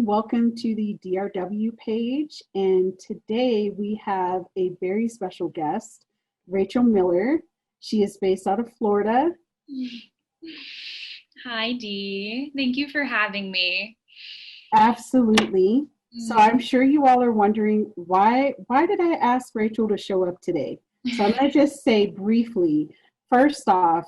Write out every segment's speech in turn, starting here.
welcome to the DRW page. And today we have a very special guest, Rachel Miller. She is based out of Florida. Hi, Dee. Thank you for having me. Absolutely. So I'm sure you all are wondering, why did I ask Rachel to show up today? So I'm going to just say briefly, first off,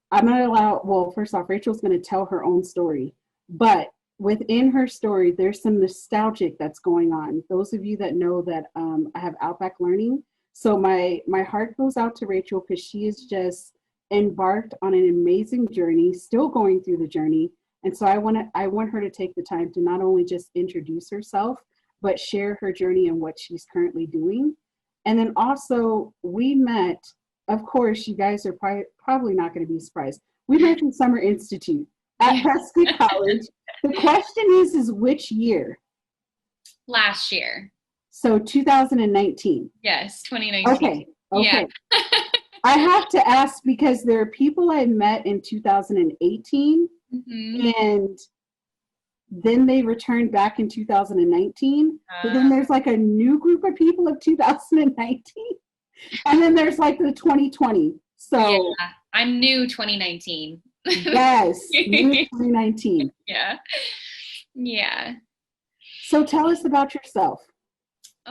Rachel's going to tell her own story. But within her story, there's some nostalgic that's going on. Those of you that know that I have Outback Learning. So my heart goes out to Rachel because she is just embarked on an amazing journey, still going through the journey. And so I want her to take the time to not only just introduce herself, but share her journey and what she's currently doing. And then also we met, of course, you guys are probably not going to be surprised. We met in Summer Institute at Prescott College. The question is which year? Last year. So 2019. Yes, 2019. Okay. Yeah. I have to ask because there are people I met in 2018 and then they returned back in 2019. But then there's like a new group of people of 2019. And then there's like the 2020. So yeah, I'm new 2019. Yes, new 2019. Yeah. So tell us about yourself.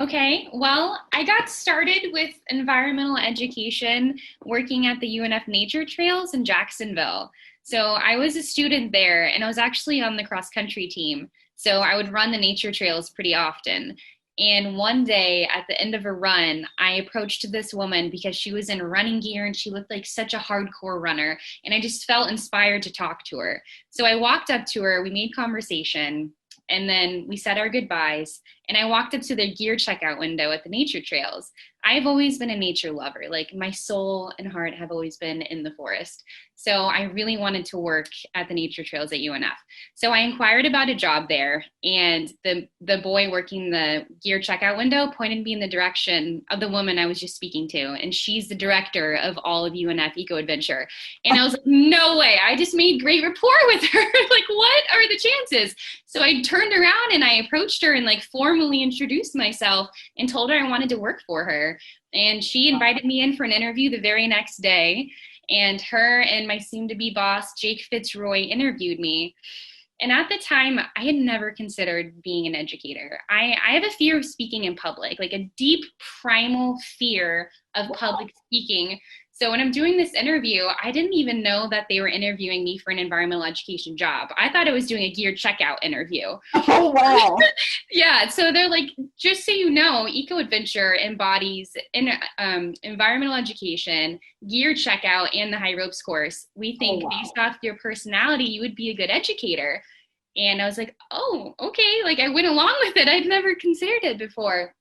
Okay, well, I got started with environmental education working at the UNF Nature Trails in Jacksonville. So I was a student there and I was actually on the cross country team. So I would run the nature trails pretty often. And one day at the end of a run, I approached this woman because she was in running gear and she looked like such a hardcore runner. And I just felt inspired to talk to her. So I walked up to her, we made conversation, and then we said our goodbyes. And I walked up to the gear checkout window at the nature trails. I've always been a nature lover. Like my soul and heart have always been in the forest. So I really wanted to work at the nature trails at UNF. So I inquired about a job there, and the boy working the gear checkout window pointed me in the direction of the woman I was just speaking to. And she's the director of all of UNF Eco Adventure. And I was like, no way, I just made great rapport with her. Like, what are the chances? So I turned around and I approached her and like formally introduced myself and told her I wanted to work for her. And she invited me in for an interview the very next day. And her and my soon-to-be boss, Jake Fitzroy, interviewed me. And at the time, I had never considered being an educator. I have a fear of speaking in public, like a deep primal fear of public speaking. So when I'm doing this interview, I didn't even know that they were interviewing me for an environmental education job. I thought I was doing a gear checkout interview. Oh, wow. Yeah, so they're like, just so you know, Eco Adventure embodies environmental education, gear checkout, and the high ropes course. We think based off your personality, you would be a good educator. And I was like, oh, okay. Like I went along with it. I'd never considered it before.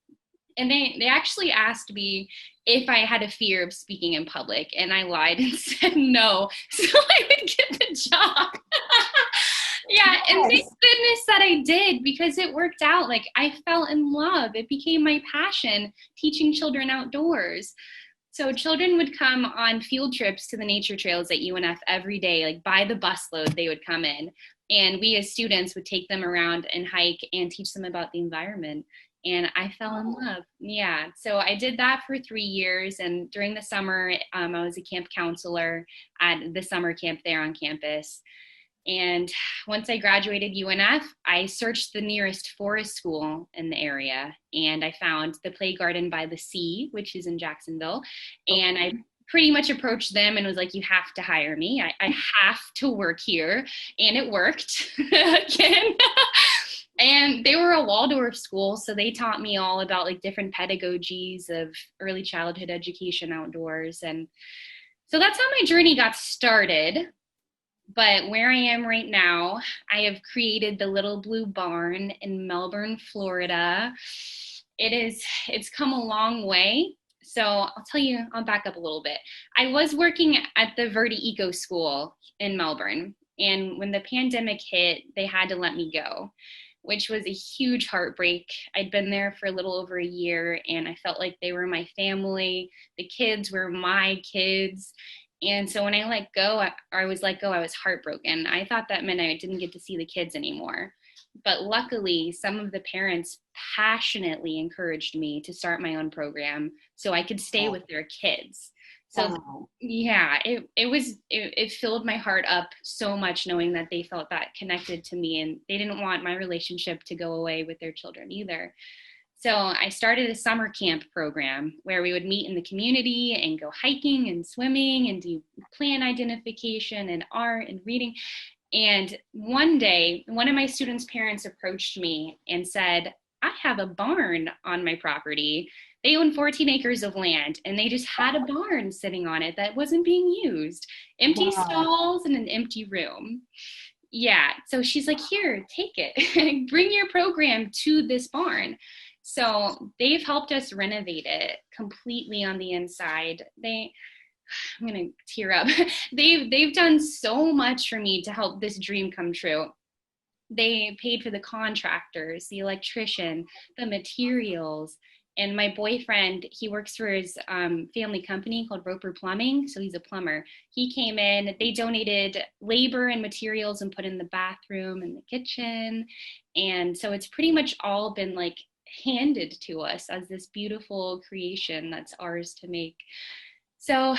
And they actually asked me if I had a fear of speaking in public, and I lied and said no, so I would get the job. Yeah, and thank goodness that I did, because it worked out. Like I fell in love. It became my passion, teaching children outdoors. So children would come on field trips to the nature trails at UNF every day, like by the busload they would come in. And we as students would take them around and hike and teach them about the environment. And I fell in love. Yeah, so I did that for 3 years. And during the summer, I was a camp counselor at the summer camp there on campus. And once I graduated UNF, I searched the nearest forest school in the area. And I found the Play Garden by the Sea, which is in Jacksonville. And I pretty much approached them and was like, you have to hire me. I have to work here. And it worked again. And they were a Waldorf school, so they taught me all about like different pedagogies of early childhood education outdoors. And so that's how my journey got started. But where I am right now, I have created the Little Blue Barn in Melbourne, Florida. It's come a long way. So I'll back up a little bit. I was working at the Verde Eco School in Melbourne. And when the pandemic hit, they had to let me go, which was a huge heartbreak. I'd been there for a little over a year and I felt like they were my family. The kids were my kids. And so when I was let go, I was heartbroken. I thought that meant I didn't get to see the kids anymore. But luckily, some of the parents passionately encouraged me to start my own program so I could stay with their kids. So Wow. yeah, it filled my heart up so much knowing that they felt that connected to me, and they didn't want my relationship to go away with their children either. So I started a summer camp program where we would meet in the community and go hiking and swimming and do plant identification and art and reading. And one day, one of my students' parents approached me and said, I have a barn on my property. They own 14 acres of land, and they just had a barn sitting on it that wasn't being used. Empty Wow. stalls and an empty room. Yeah, so she's like, here, take it. Bring your program to this barn. So they've helped us renovate it completely on the inside. I'm gonna tear up. They've done so much for me to help this dream come true. They paid for the contractors, the electrician, the materials. And my boyfriend, he works for his family company called Roper Plumbing. So he's a plumber. He came in, they donated labor and materials and put in the bathroom and the kitchen. And so it's pretty much all been like handed to us as this beautiful creation that's ours to make. So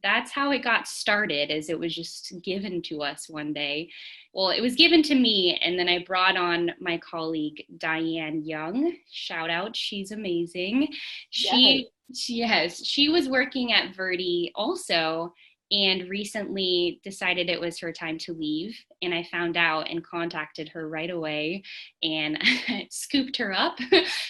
that's how it got started, is it was just given to us one day. Well, it was given to me, and then I brought on my colleague Diane Young. Shout out, she's amazing. Yes. She was working at Verdi also, and recently decided it was her time to leave. And I found out and contacted her right away and scooped her up.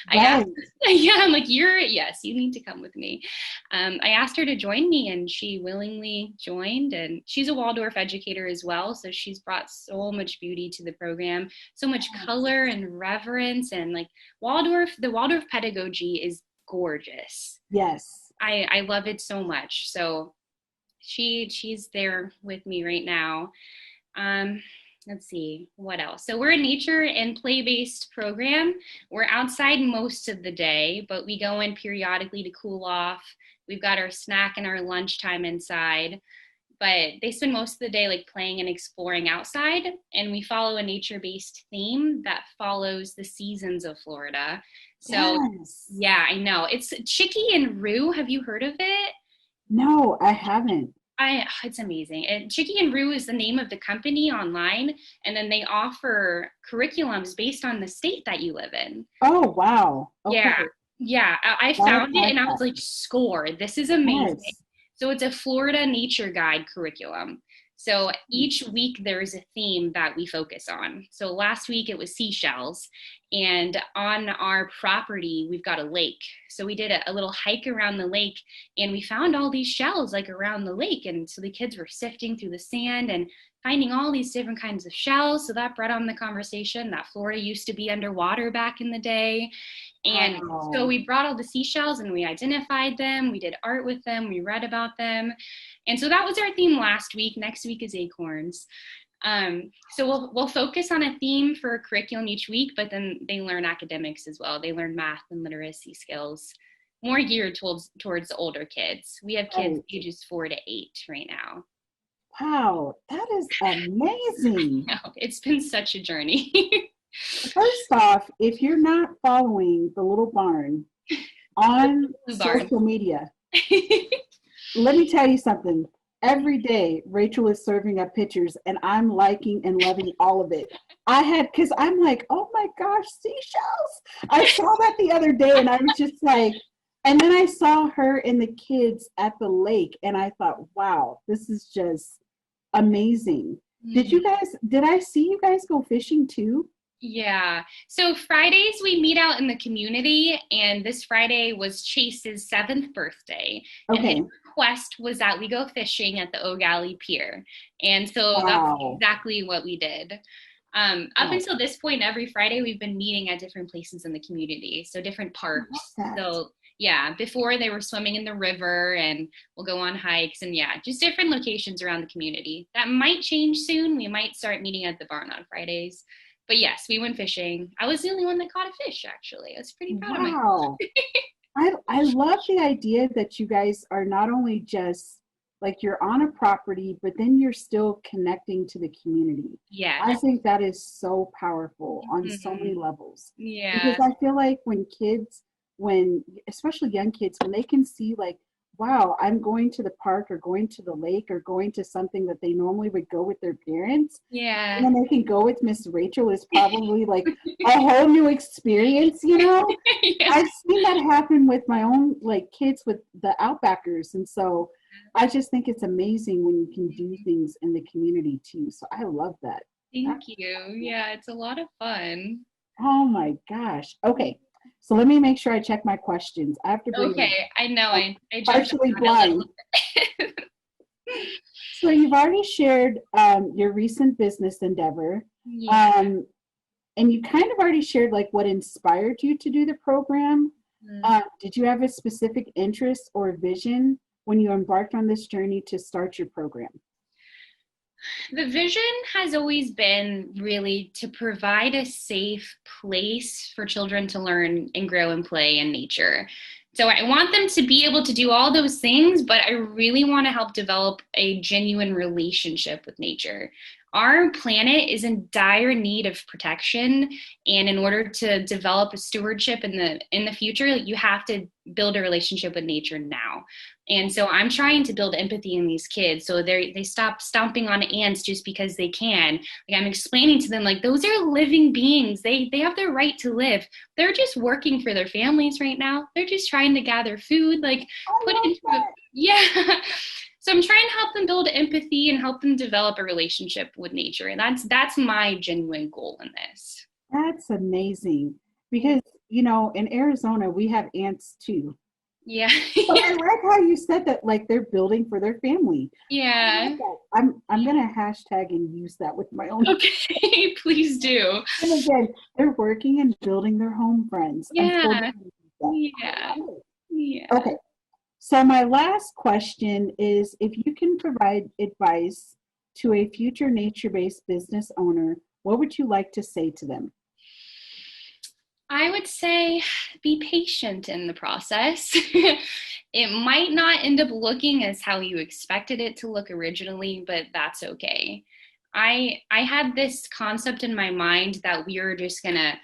I asked, Right. yeah, I'm like, yes, you need to come with me. I asked her to join me, and she willingly joined. And she's a Waldorf educator as well. So she's brought so much beauty to the program, so much color and reverence. And like the Waldorf pedagogy is gorgeous. Yes. I love it so much. So she's there with me right now. Let's see what else. So we're a nature and play-based program. We're outside most of the day, but we go in periodically to cool off. We've got our snack and our lunchtime inside, but they spend most of the day like playing and exploring outside. And we follow a nature-based theme that follows the seasons of Florida. So Yes. yeah, I know. It's Chicky and Rue. Have you heard of it? No, I haven't. It's amazing. And Chicky and Rue is the name of the company online, and then they offer curriculums based on the state that you live in. Oh, wow. Okay. Yeah, yeah. I I found it like and I was that. like, score. This is amazing. Yes. So it's a Florida nature guide curriculum. So each week there is a theme that we focus on. So last week it was seashells, and on our property we've got a lake. So we did a little hike around the lake, and we found all these shells like around the lake. And so the kids were sifting through the sand and finding all these different kinds of shells. So that brought on the conversation that Florida used to be underwater back in the day. And so Wow. we brought all the seashells and we identified them. We did art with them. We read about them. And so that was our theme last week. Next week is acorns. So we'll focus on a theme for a curriculum each week, but then they learn academics as well. They learn math and literacy skills, more geared towards the older kids. We have kids Right. ages 4 to 8 right now. Wow. That is amazing. It's been such a journey. First off, if you're not following the little barn on Blue barn. social media, let me tell you something. Every day, Rachel is serving up pictures, and I'm liking and loving all of it. Because I'm like, oh my gosh, seashells. I saw that the other day, and I was just like, and then I saw her and the kids at the lake, and I thought, wow, this is just amazing. Did I see you guys go fishing too? Yeah. So Fridays we meet out in the community, and this Friday was Chase's 7th birthday. And his Okay. request was that we go fishing at the O'Galley Pier. And so that's Wow. exactly what we did. Up Wow. until this point, every Friday we've been meeting at different places in the community. So different I love parks. that. So yeah, before they were swimming in the river, and we'll go on hikes, and yeah, just different locations around the community. That might change soon. We might start meeting at the barn on Fridays. But yes, we went fishing. I was the only one that caught a fish, actually. I was pretty proud of myself. Wow. I love the idea that you guys are not only just like you're on a property, but then you're still connecting to the community. Yeah. I think that is so powerful on so many Mhm. levels. Yeah. Because I feel like when especially young kids, when they can see like, wow, I'm going to the park or going to the lake or going to something that they normally would go with their parents, and Yeah. then they can go with Miss Rachel is probably like a whole new experience, you know? Yeah. I've seen that happen with my own like kids with the Outbackers. And so I just think it's amazing when you can do things in the community too. So I love that. Thank you. Yeah, it's a lot of fun. Oh my gosh. Okay. So let me make sure I check my questions. I have to bring Okay, them I know I jumped partially around a blind. little bit. So you've already shared your recent business endeavor. Yeah. Um, and you kind of already shared like what inspired you to do the program. Mm. Did you have a specific interest or vision when you embarked on this journey to start your program? The vision has always been really to provide a safe place for children to learn and grow and play in nature. So I want them to be able to do all those things, but I really want to help develop a genuine relationship with nature. Our planet is in dire need of protection, and in order to develop a stewardship in the future, you have to build a relationship with nature now. And so I'm trying to build empathy in these kids so they stop stomping on ants just because they can. Like I'm explaining to them like those are living beings. They have their right to live. They're just working for their families right now. They're just trying to gather food, like I put love into a, that. yeah. So I'm trying to help them build empathy and help them develop a relationship with nature. And that's my genuine goal in this. That's amazing because, you know, in Arizona, we have ants too. Yeah. But I like how you said that, like they're building for their family. I love Yeah. that. I'm gonna hashtag and use that with my own. Okay, please do. And again, they're working and building their home friends. I totally Yeah. use that. Yeah. I love it. Yeah. Okay, so my last question is if you can provide advice to a future nature-based business owner, what would you like to say to them? I would say be patient in the process. It might not end up looking as how you expected it to look originally, but that's okay. I had this concept in my mind that we were just gonna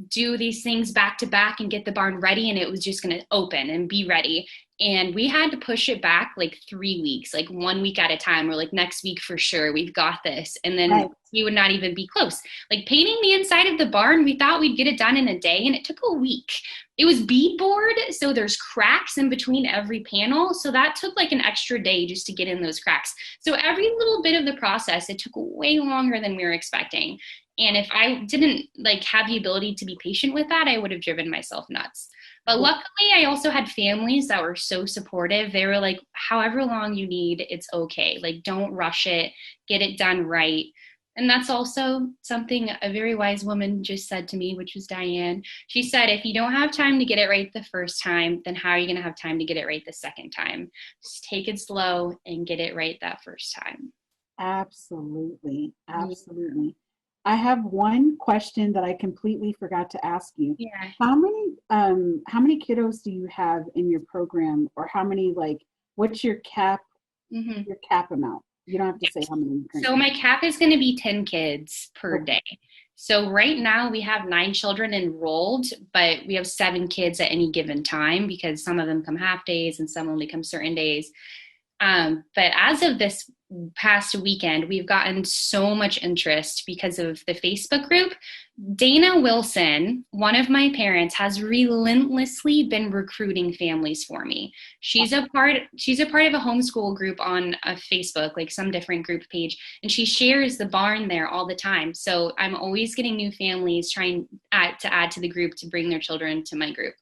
do these things back to back and get the barn ready and it was just going to open and be ready, and we had to push it back like 3 weeks, like 1 week at a time. We're like, next week for sure, we've got this. And then Right. we would not even be close. Like painting the inside of the barn, we thought we'd get it done in a day and it took a week. It was beadboard, so there's cracks in between every panel, so that took like an extra day just to get in those cracks. So every little bit of the process, it took way longer than we were expecting. And if I didn't like have the ability to be patient with that, I would have driven myself nuts. But luckily, I also had families that were so supportive. They were like, however long you need, it's okay. Like, don't rush it, get it done right. And that's also something a very wise woman just said to me, which was Diane. She said, if you don't have time to get it right the first time, then how are you going to have time to get it right the second time? Just take it slow and get it right that first time. Absolutely. Yeah. Absolutely. I have one question that I completely forgot to ask you. Yeah. How many kiddos do you have in your program, or how many, like what's Mm-hmm. your cap amount? You don't have to say how many you So currently my cap is going to be 10 kids per have. day. So right now we have 9 children enrolled, but we have 7 kids at any given time because some of them come half days and some only come certain days. But as of this past weekend, we've gotten so much interest because of the Facebook group. Dana Wilson, one of my parents, has relentlessly been recruiting families for me. She's a part of a homeschool group on a Facebook, like some different group page, and she shares the barn there all the time. So I'm always getting new families trying to add to the group to bring their children to my group.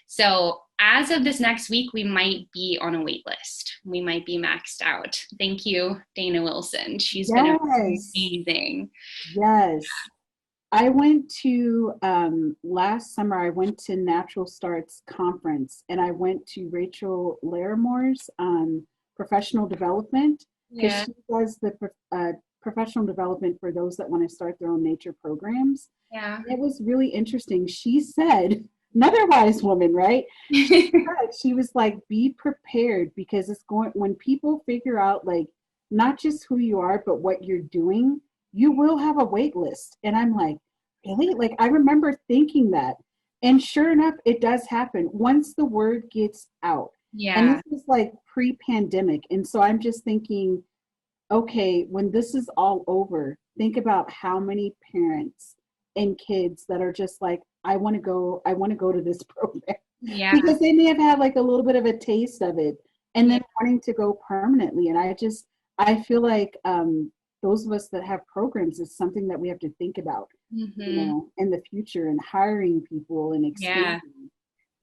So as of this next week, we might be on a wait list. We might be maxed out. Thank you, Dana Wilson. She's been Yes. amazing. Yes. I went to last summer. I went to Natural Starts conference, and I went to Rachel Laramore's professional development, because Yeah. she does the professional development for those that want to start their own nature programs. Yeah. It was really interesting. She said another wise woman, right? She was like, be prepared because it's going, when people figure out like not just who you are, but what you're doing, you will have a wait list. And I'm like, really? Like, I remember thinking that. And sure enough, it does happen once the word gets out. And Yeah. this is like pre pandemic. And so I'm just thinking, okay, when this is all over, think about how many parents and kids that are just like, I want to go to this program Yeah. because they may have had like a little bit of a taste of it and Yeah. then wanting to go permanently. And I feel like those of us that have programs is something that we have to think about, you Hmm. know, in the future and hiring people and Yeah. expanding.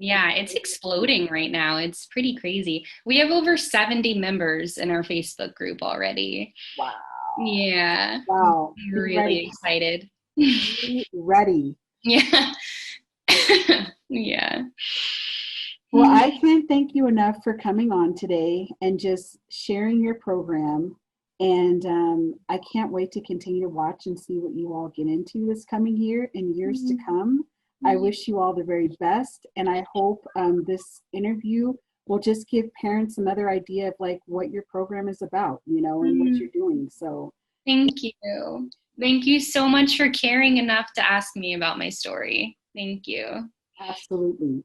Yeah, it's exploding right now. It's pretty crazy. We have over 70 members in our Facebook group already. Wow. Yeah, Wow. I'm Be really ready. excited. Be ready. Yeah. Yeah. Well, I can't thank you enough for coming on today and just sharing your program. And I can't wait to continue to watch and see what you all get into this coming year and years to come. I wish you all the very best. And I hope this interview will just give parents another idea of like what your program is about, you know, and what you're doing. So Thank you. Thank you so much for caring enough to ask me about my story. Thank you. absolutely.